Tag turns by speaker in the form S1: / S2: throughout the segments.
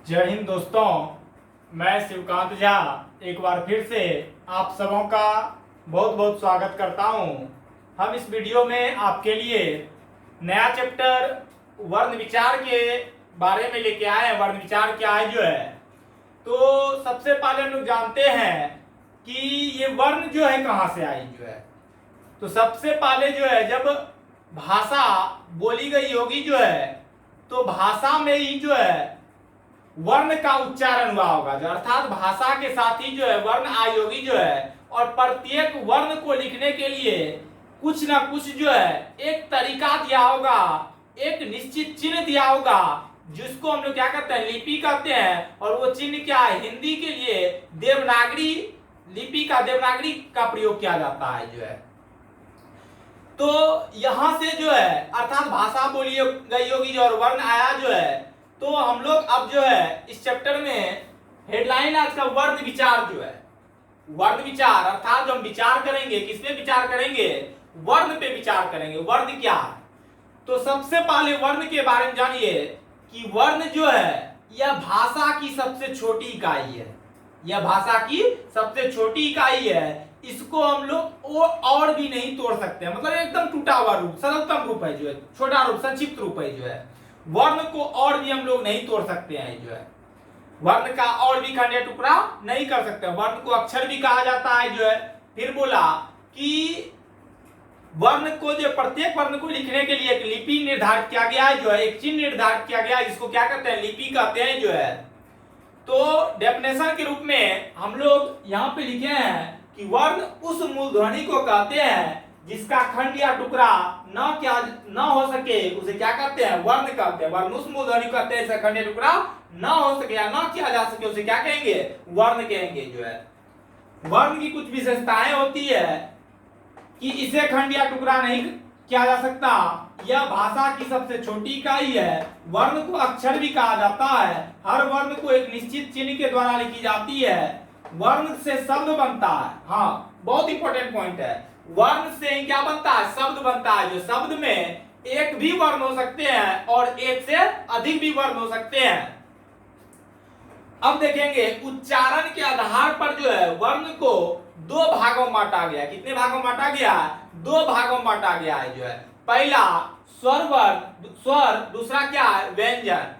S1: जय हिंद दोस्तों, मैं शिवकांत झा एक बार फिर से आप सबों का बहुत बहुत स्वागत करता हूं। हम इस वीडियो में आपके लिए नया चैप्टर वर्ण विचार के बारे में लेके आए हैं। वर्ण विचार क्या है जो है, तो सबसे पहले हम लोग जानते हैं कि ये वर्ण जो है कहाँ से आई जो है। तो सबसे पहले जो है, जब भाषा बोली गई होगी जो है, तो भाषा में ही जो है वर्ण का उच्चारण हुआ होगा, जो अर्थात भाषा के साथ ही जो है वर्ण आई होगी जो है। और प्रत्येक वर्ण को लिखने के लिए कुछ ना कुछ जो है एक तरीका दिया होगा, एक निश्चित चिन्ह दिया होगा, जिसको हम लोग क्या कहते हैं, लिपि कहते हैं। और वो चिन्ह क्या है, हिंदी के लिए देवनागरी लिपि का, देवनागरी का प्रयोग किया जाता है जो है। तो यहां से जो है अर्थात भाषा बोली गई होगी जो, और वर्ण आया जो है। तो हम लोग अब जो है इस चैप्टर में हेडलाइन आज का वर्ण विचार जो है, वर्ण विचार अर्थात जो हम विचार करेंगे, किस पे विचार करेंगे, वर्ण पे विचार करेंगे। वर्ण क्या है, तो सबसे पहले वर्ण के बारे में जानिए कि वर्ण जो है यह भाषा की सबसे छोटी इकाई है। यह भाषा की सबसे छोटी इकाई है। इसको हम लोग और भी नहीं तोड़ सकते, मतलब एकदम टूटा हुआ रूप, सरलतम रूप है जो है, छोटा रूप, संक्षिप्त रूप है जो है। वर्ण को और भी हम लोग नहीं तोड़ सकते हैं जो है, वर्ण का और भी खंड टुकड़ा नहीं कर सकते। वर्ण को अक्षर भी कहा जाता है जो है। फिर बोला कि वर्ण को, जो प्रत्येक वर्ण को लिखने के लिए एक लिपि निर्धारित किया गया है जो है, एक चिन्ह निर्धारित किया गया है, जिसको क्या कहते हैं, लिपि कहते हैं जो है। तो डेफिनेशन के रूप में हम लोग यहाँ पे लिखे हैं कि वर्ण उस मूलध्वनि को कहते हैं जिसका खंड या टुकड़ा न हो सके, उसे क्या कहते हैं, वर्ण कहते हैं। वर्ण उस मूलध्वनि कहते हैं जिसका खंड या टुकड़ा न हो सके या न किया जा सके, उसे क्या कहेंगे, वर्ण कहेंगे जो है। वर्ण की कुछ विशेषताएं होती है कि इसे खंड या टुकड़ा नहीं किया जा सकता, यह भाषा की सबसे छोटी इकाई है। वर्ण को अक्षर भी कहा जाता है। हर वर्ण को एक निश्चित चिन्ह के द्वारा लिखी जाती है। वर्ण से शब्द बनता है। हाँ, बहुत इंपॉर्टेंट पॉइंट है। वर्ण से क्या बनता है, शब्द बनता है। जो शब्द में एक भी वर्ण हो सकते हैं और एक से अधिक भी वर्ण हो सकते हैं। अब देखेंगे उच्चारण के आधार पर जो है वर्ण को दो भागों में बांटा गया। कितने भागों में बांटा गया, दो भागों में बांटा गया है जो है। पहला स्वर वर्ण, स्वर, दूसरा क्या है, व्यंजन।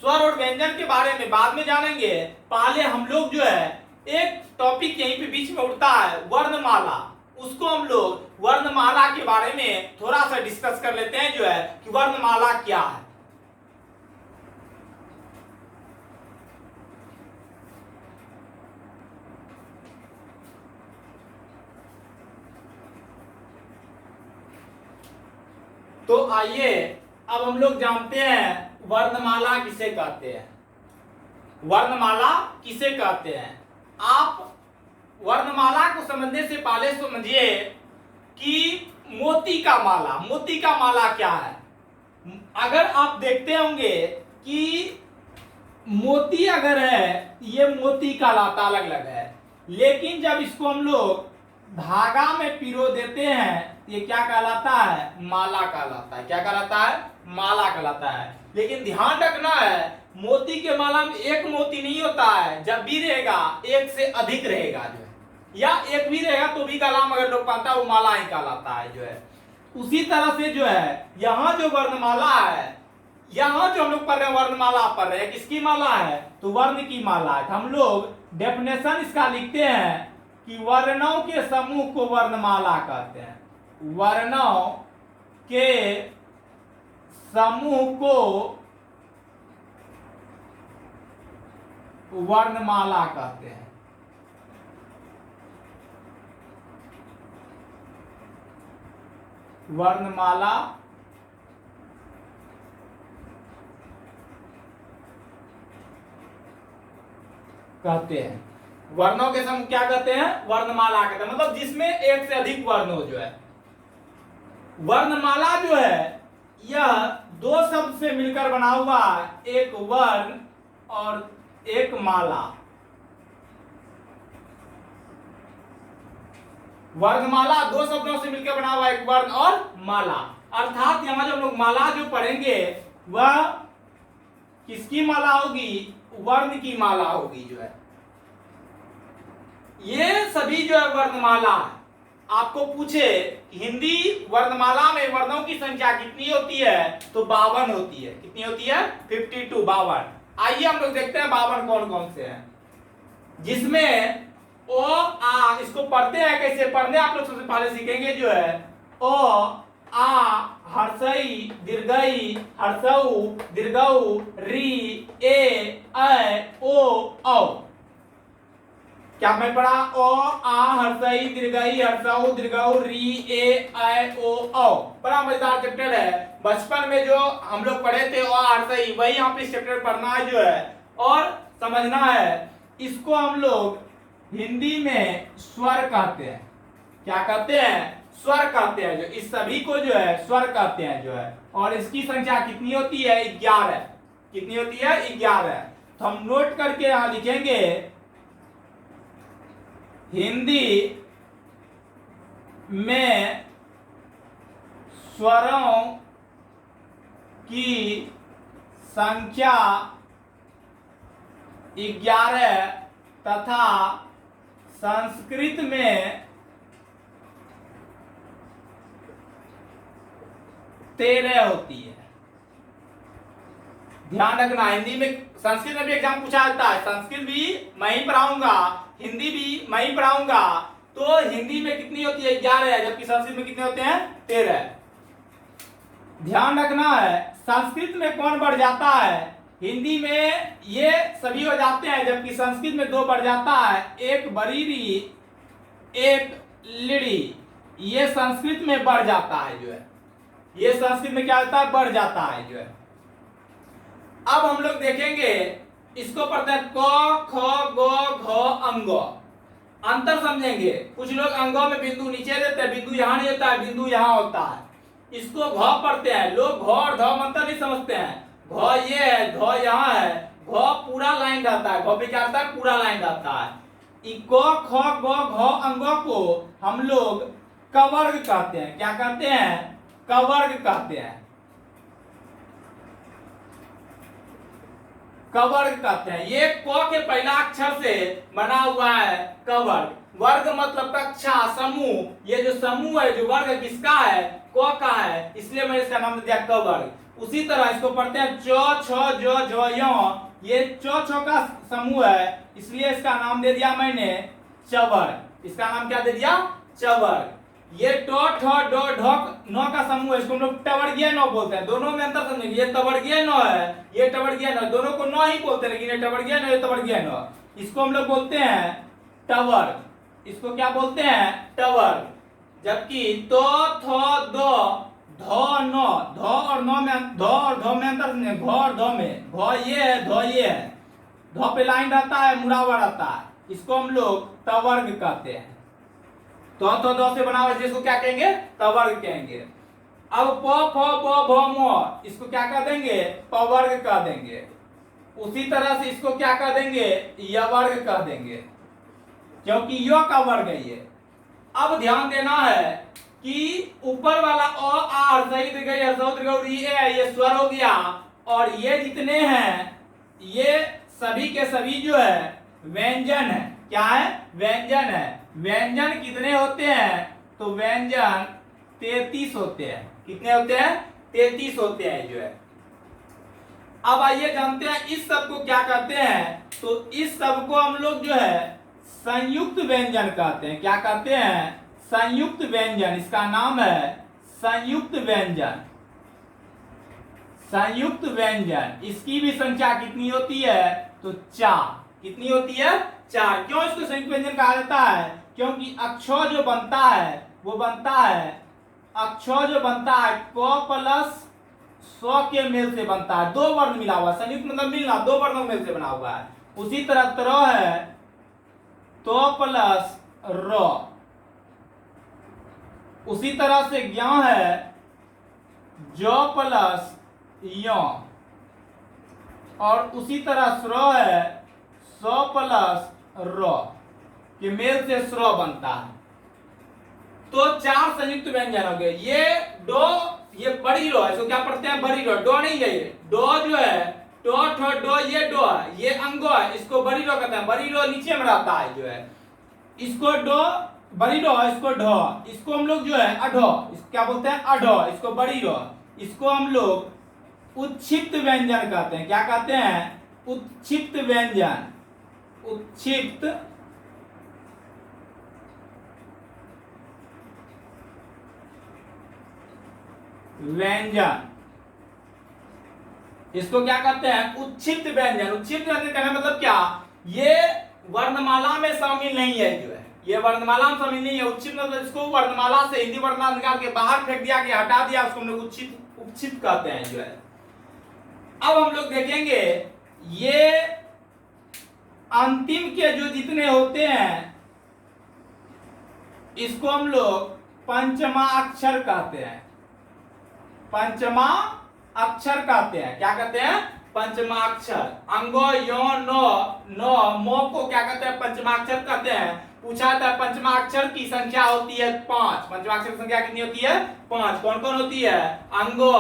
S1: स्वर और व्यंजन के बारे में बाद में जानेंगे। पहले हम लोग जो है एक टॉपिक यहीं पे बीच में उठता है, वर्णमाला। उसको हम लोग वर्णमाला के बारे में थोड़ा सा डिस्कस कर लेते हैं जो है कि वर्णमाला क्या है। तो आइए अब हम लोग जानते हैं वर्णमाला किसे कहते हैं। वर्णमाला किसे कहते हैं। आप वर्णमाला को समझने से पहले समझिए कि मोती का माला, मोती का माला क्या है। अगर आप देखते होंगे कि मोती अगर है, ये मोती कहलाता अलग अलग है, लेकिन जब इसको हम लोग धागा में पिरो देते हैं, ये क्या कहलाता है, माला कहलाता है। क्या कहलाता है, माला कहलाता है। लेकिन ध्यान रखना है, मोती के माला में एक मोती नहीं होता है। जब भी रहेगा एक से अधिक रहेगा जो है, या एक भी रहेगा तो भी कलाम अगर लोग पाता है वो माला ही कहलाता है जो है। उसी तरह से जो है यहाँ जो वर्णमाला है, यहाँ जो हम लोग पढ़ रहे हैं वर्णमाला पढ़ रहे हैं, किसकी माला है, तो वर्ण की माला है। हम लोग डेफिनेशन इसका लिखते हैं कि वर्णों के समूह को वर्णमाला कहते हैं। वर्णों के समूह को वर्णमाला कहते हैं। वर्णमाला कहते हैं। वर्णों के समूह क्या कहते हैं, वर्णमाला कहते हैं। मतलब जिसमें एक से अधिक वर्ण हो जो है। वर्णमाला जो है यह दो शब्द से मिलकर बना हुआ है, एक वर्ण और एक माला। वर्णमाला दो शब्दों से मिलकर बना हुआ, एक वर्ण और माला। अर्थात यहां जो हम लोग माला जो पढ़ेंगे वह किसकी माला होगी, वर्ण की माला होगी जो है। ये सभी जो है वर्णमाला है। आपको पूछे हिंदी वर्णमाला में वर्णों की संख्या कितनी होती है, तो 52 होती है। कितनी होती है, 52, 52। आइए हम लोग देखते हैं 52 कौन कौन से हैं, जिसमें ओ आ, इसको पढ़ते हैं कैसे पढ़ने आप लोग सबसे पहले सीखेंगे जो है ओ आ हर्षई दीर्घई हर्षऊ दीर्घऊ री ए ओ औ। क्या मैं पढ़ा, ओ आ हर्षई दीर्घई हर्षऊ दीर्घऊ री ए ओ औ। बड़ा मजेदार चैप्टर है। बचपन में जो हम लोग पढ़े थे ओ हर्षई, वही यहाँ पे चैप्टर पढ़ना है जो है और समझना है। इसको हम लोग हिंदी में स्वर कहते हैं। क्या कहते हैं, स्वर कहते हैं। जो इस सभी को जो है स्वर कहते हैं जो है। और इसकी संख्या कितनी होती है, 11। कितनी होती है, 11। तो हम नोट करके यहां लिखेंगे हिंदी में स्वरों की संख्या 11 तथा संस्कृत में 13 होती है। ध्यान रखना, हिंदी में, संस्कृत में भी एग्जाम पूछा जाता है। संस्कृत भी मैं ही पढ़ाऊंगा, हिंदी भी मैं ही पढ़ाऊंगा। तो हिंदी में कितनी होती है, 11 है, जबकि संस्कृत में कितने होते हैं, 13। ध्यान रखना है, संस्कृत में कौन बढ़ जाता है, हिंदी में ये सभी हो जाते हैं, जबकि संस्कृत में 2 बढ़ जाता है। एक बरीरी एक लिड़ी, ये संस्कृत में बढ़ जाता है जो है। ये संस्कृत में क्या होता है, बढ़ जाता है जो है। अब हम लोग देखेंगे, इसको पढ़ते हैं क ख ग घ अंग। अंतर समझेंगे। कुछ लोग अंगों में बिंदु नीचे देते हैं, बिंदु यहाँ नहीं होता है, बिंदु यहाँ होता है। इसको घ पढ़ते हैं लोग, घ और ध अंतर नहीं समझते हैं। घ ये है, ध यहाँ है, घ पूरा लाइन रहता है, घ पे क्या रहता है, पूरा लाइन रहता है। क ख ग घ अंगों को हम लोग कवर्ग कहते हैं। क्या कहते हैं, कवर्ग कहते हैं। कवर्ग कहते हैं। ये क के पहला अक्षर से बना हुआ है कवर्ग। वर्ग मतलब कक्षा, समूह। ये जो समूह है, जो वर्ग किसका है, क का है, इसलिए मैंने इसका नाम दिया कवर्ग। उसी तरह इसको पढ़ते हैं च छ ज झ य। ये च छ का समूह है, इसलिए इसका नाम दे दिया मैंने चवर्ग। इसका नाम क्या दे दिया, चवर्ग। ये ट ठ ड ढ न का समूह है, इसको हम लोग टवर्गीय न बोलते हैं। दोनों में अंतर समझेंगे। ये तवर्गीय न है, ये टवर्गीय न, दोनों को न ही बोलते हैं, लेकिन ये टवर्गीय न, ये तवर्गीय न। इसको हम लोग बोलते हैं टवर्ग। इसको क्या बोलते हैं, टवर्ग। जबकि तो थ द ध न, ध और न में, ध और ध में अंतर समझेंगे। घ और ध में, घ ये है, ध ये है, ध पे लाइन रहता है, मुड़ावा रहता है। इसको हम लोग टवर्ग कहते हैं। तो दो से बना हुआ, जिसको क्या कहेंगे, तवर्ग कहेंगे। अब प फ ब भ म, इसको क्या कह देंगे, पवर्ग कह देंगे। उसी तरह से इसको क्या कह देंगे, यवर्ग कह देंगे, क्योंकि यो का वर्ग है ये। अब ध्यान देना है कि ऊपर वाला अ आ हर्षई दीर्घई हर्षऊ दीर्घऊ री ए, ये स्वर हो गया। और ये जितने हैं, ये सभी के सभी जो है व्यंजन है। क्या है, व्यंजन है। व्यंजन कितने होते हैं, तो व्यंजन 33 होते हैं। कितने होते हैं, 33 होते हैं जो है। अब आइए जानते हैं इस सब को क्या कहते हैं। तो इस सब को हम लोग जो है संयुक्त व्यंजन कहते हैं। क्या कहते हैं, संयुक्त व्यंजन। इसका नाम है संयुक्त व्यंजन। संयुक्त व्यंजन। इसकी भी संख्या कितनी होती है, तो 4। कितनी होती है, 4। क्यों इसको संयुक्त व्यंजन कहा जाता है, क्योंकि अक्षर जो बनता है वो बनता है, अक्षर जो बनता है क प्लस स्व के मेल से बनता है। 2 वर्ण मिला हुआ, संयुक्त मतलब मिलना, 2 वर्णों मेल से बना हुआ है। उसी तरह त्र है तो प्लस र। उसी तरह से ज्ञ है ज प्लस य। और उसी तरह स्र है स प्लस र के मेल से स्र बनता है। तो 4 संयुक्त व्यंजन हो गए। ये डो, ये बड़ी रो है, इसको क्या पढ़ते हैं, बड़ी रो। डो नहीं है, ये डो जो है टो ठो डो, ये डो है, ये अंगो है, इसको बड़ी रो कहते हैं। बड़ी रो नीचे में रहता है जो है, इसको डो बड़ी रो, इसको ढो, इसको हम लोग जो है अढो, इसको क्या बोलते हैं अढो, इसको बड़ी रो, इसको हम लोग उत्क्षिप्त व्यंजन कहते हैं। क्या कहते हैं? उत्क्षिप्त व्यंजन, उत्क्षिप्त व्यंजन, इसको क्या कहते हैं? उत्क्षिप्त व्यंजन। उत्क्षिप्त व्यंजन का मतलब क्या? ये वर्णमाला में शामिल नहीं है जो है, ये वर्णमाला में शामिल नहीं है। उत्क्षिप्त मतलब इसको वर्णमाला से, हिंदी वर्णमाला निकाल के बाहर फेंक दिया, के हटा दिया, उसको हम लोग उत्क्षिप्त कहते हैं जो है। अब हम लोग देखेंगे ये अंतिम के जो जितने होते हैं इसको हम लोग पंचमा अक्षर कहते हैं। पंचमा अक्षर कहते हैं। क्या कहते हैं? पंचमा अक्षर। अंगो यो नो नो मो को क्या कहते हैं? पंचमा अक्षर कहते हैं। पूछा था पंचमा अक्षर की संख्या होती है 5। पंचमा अक्षर की संख्या कितनी होती है? 5। कौन कौन होती है? अंगो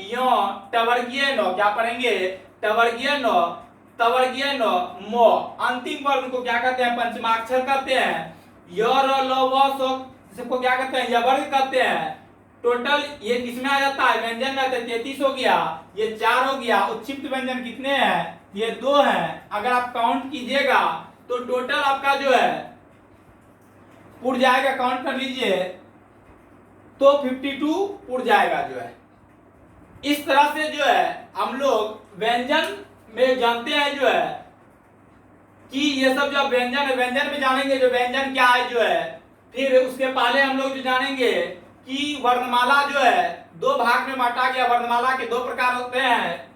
S1: यो टवर्गीय नो, क्या पढ़ेंगे? टवर्गीय नो, तवर्गीय नो, मो। अंतिम वर्ण को क्या कहते हैं? पंचमा अक्षर कहते हैं। यो रो लो वो सो सबको क्या कहते हैं? यवर्ग कहते हैं। टोटल ये किसमें आ जाता है? व्यंजन में 33 हो गया, ये 4 हो गया। उत्क्षिप्त व्यंजन कितने हैं? ये 2 हैं। अगर आप काउंट कीजिएगा तो टोटल आपका जो है उड़ जाएगा, काउंट कर लीजिए तो 52 उड़ जाएगा जो है। इस तरह से जो है हम लोग व्यंजन में जानते हैं जो है कि ये सब जो व्यंजन है, व्यंजन में जानेंगे जो व्यंजन क्या है जो है। फिर उसके पहले हम लोग जो जानेंगे कि वर्णमाला जो है 2 भाग में बांटा गया। वर्णमाला के 2 प्रकार होते हैं,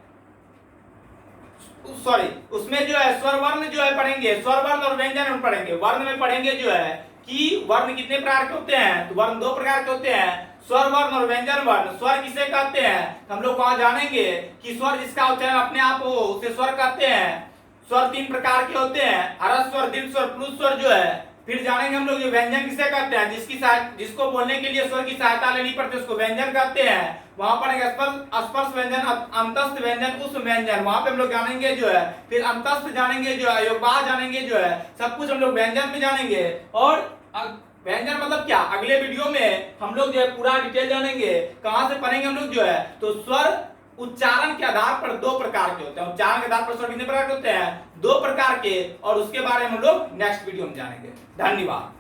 S1: सॉरी उसमें जो है स्वर वर्ण जो है पढ़ेंगे, स्वर वर्ण और व्यंजन में पढ़ेंगे। वर्ण में पढ़ेंगे जो है कि वर्ण कितने प्रकार के होते हैं? तो वर्ण 2 प्रकार के होते हैं, स्वर वर्ण और व्यंजन वर्ण। स्वर किसे कहते हैं? हम लोग वहां जानेंगे कि स्वर जिसका उच्चारण अपने आप हो उसे स्वर कहते हैं। स्वर 3 प्रकार के होते हैं, हर्ष स्वर, दीर्घ स्वर, प्लुत स्वर जो है। फिर जानेंगे हम लोग ये व्यंजन किसे कहते हैं? जिसको बोलने के लिए स्वर की सहायता लेनी पड़ती है उसको व्यंजन कहते हैं। वहां पर स्पर्श व्यंजन, अंतस्थ व्यंजन, उस व्यंजन, वहां पे हम लोग जानेंगे जो है। फिर अंतस्थ जानेंगे जो है, योगबाह जानेंगे जो है, सब कुछ हम लोग व्यंजन में जानेंगे। और व्यंजन मतलब क्या? अगले वीडियो में हम लोग जो है पूरा डिटेल जानेंगे। कहां से पढ़ेंगे हम लोग जो है? तो स्वर उच्चारण के आधार पर 2 प्रकार के होते हैं। उच्चारण के आधार पर स्वर कितने प्रकार के होते हैं? 2 प्रकार के। और उसके बारे में हम लोग नेक्स्ट वीडियो में जानेंगे। धन्यवाद।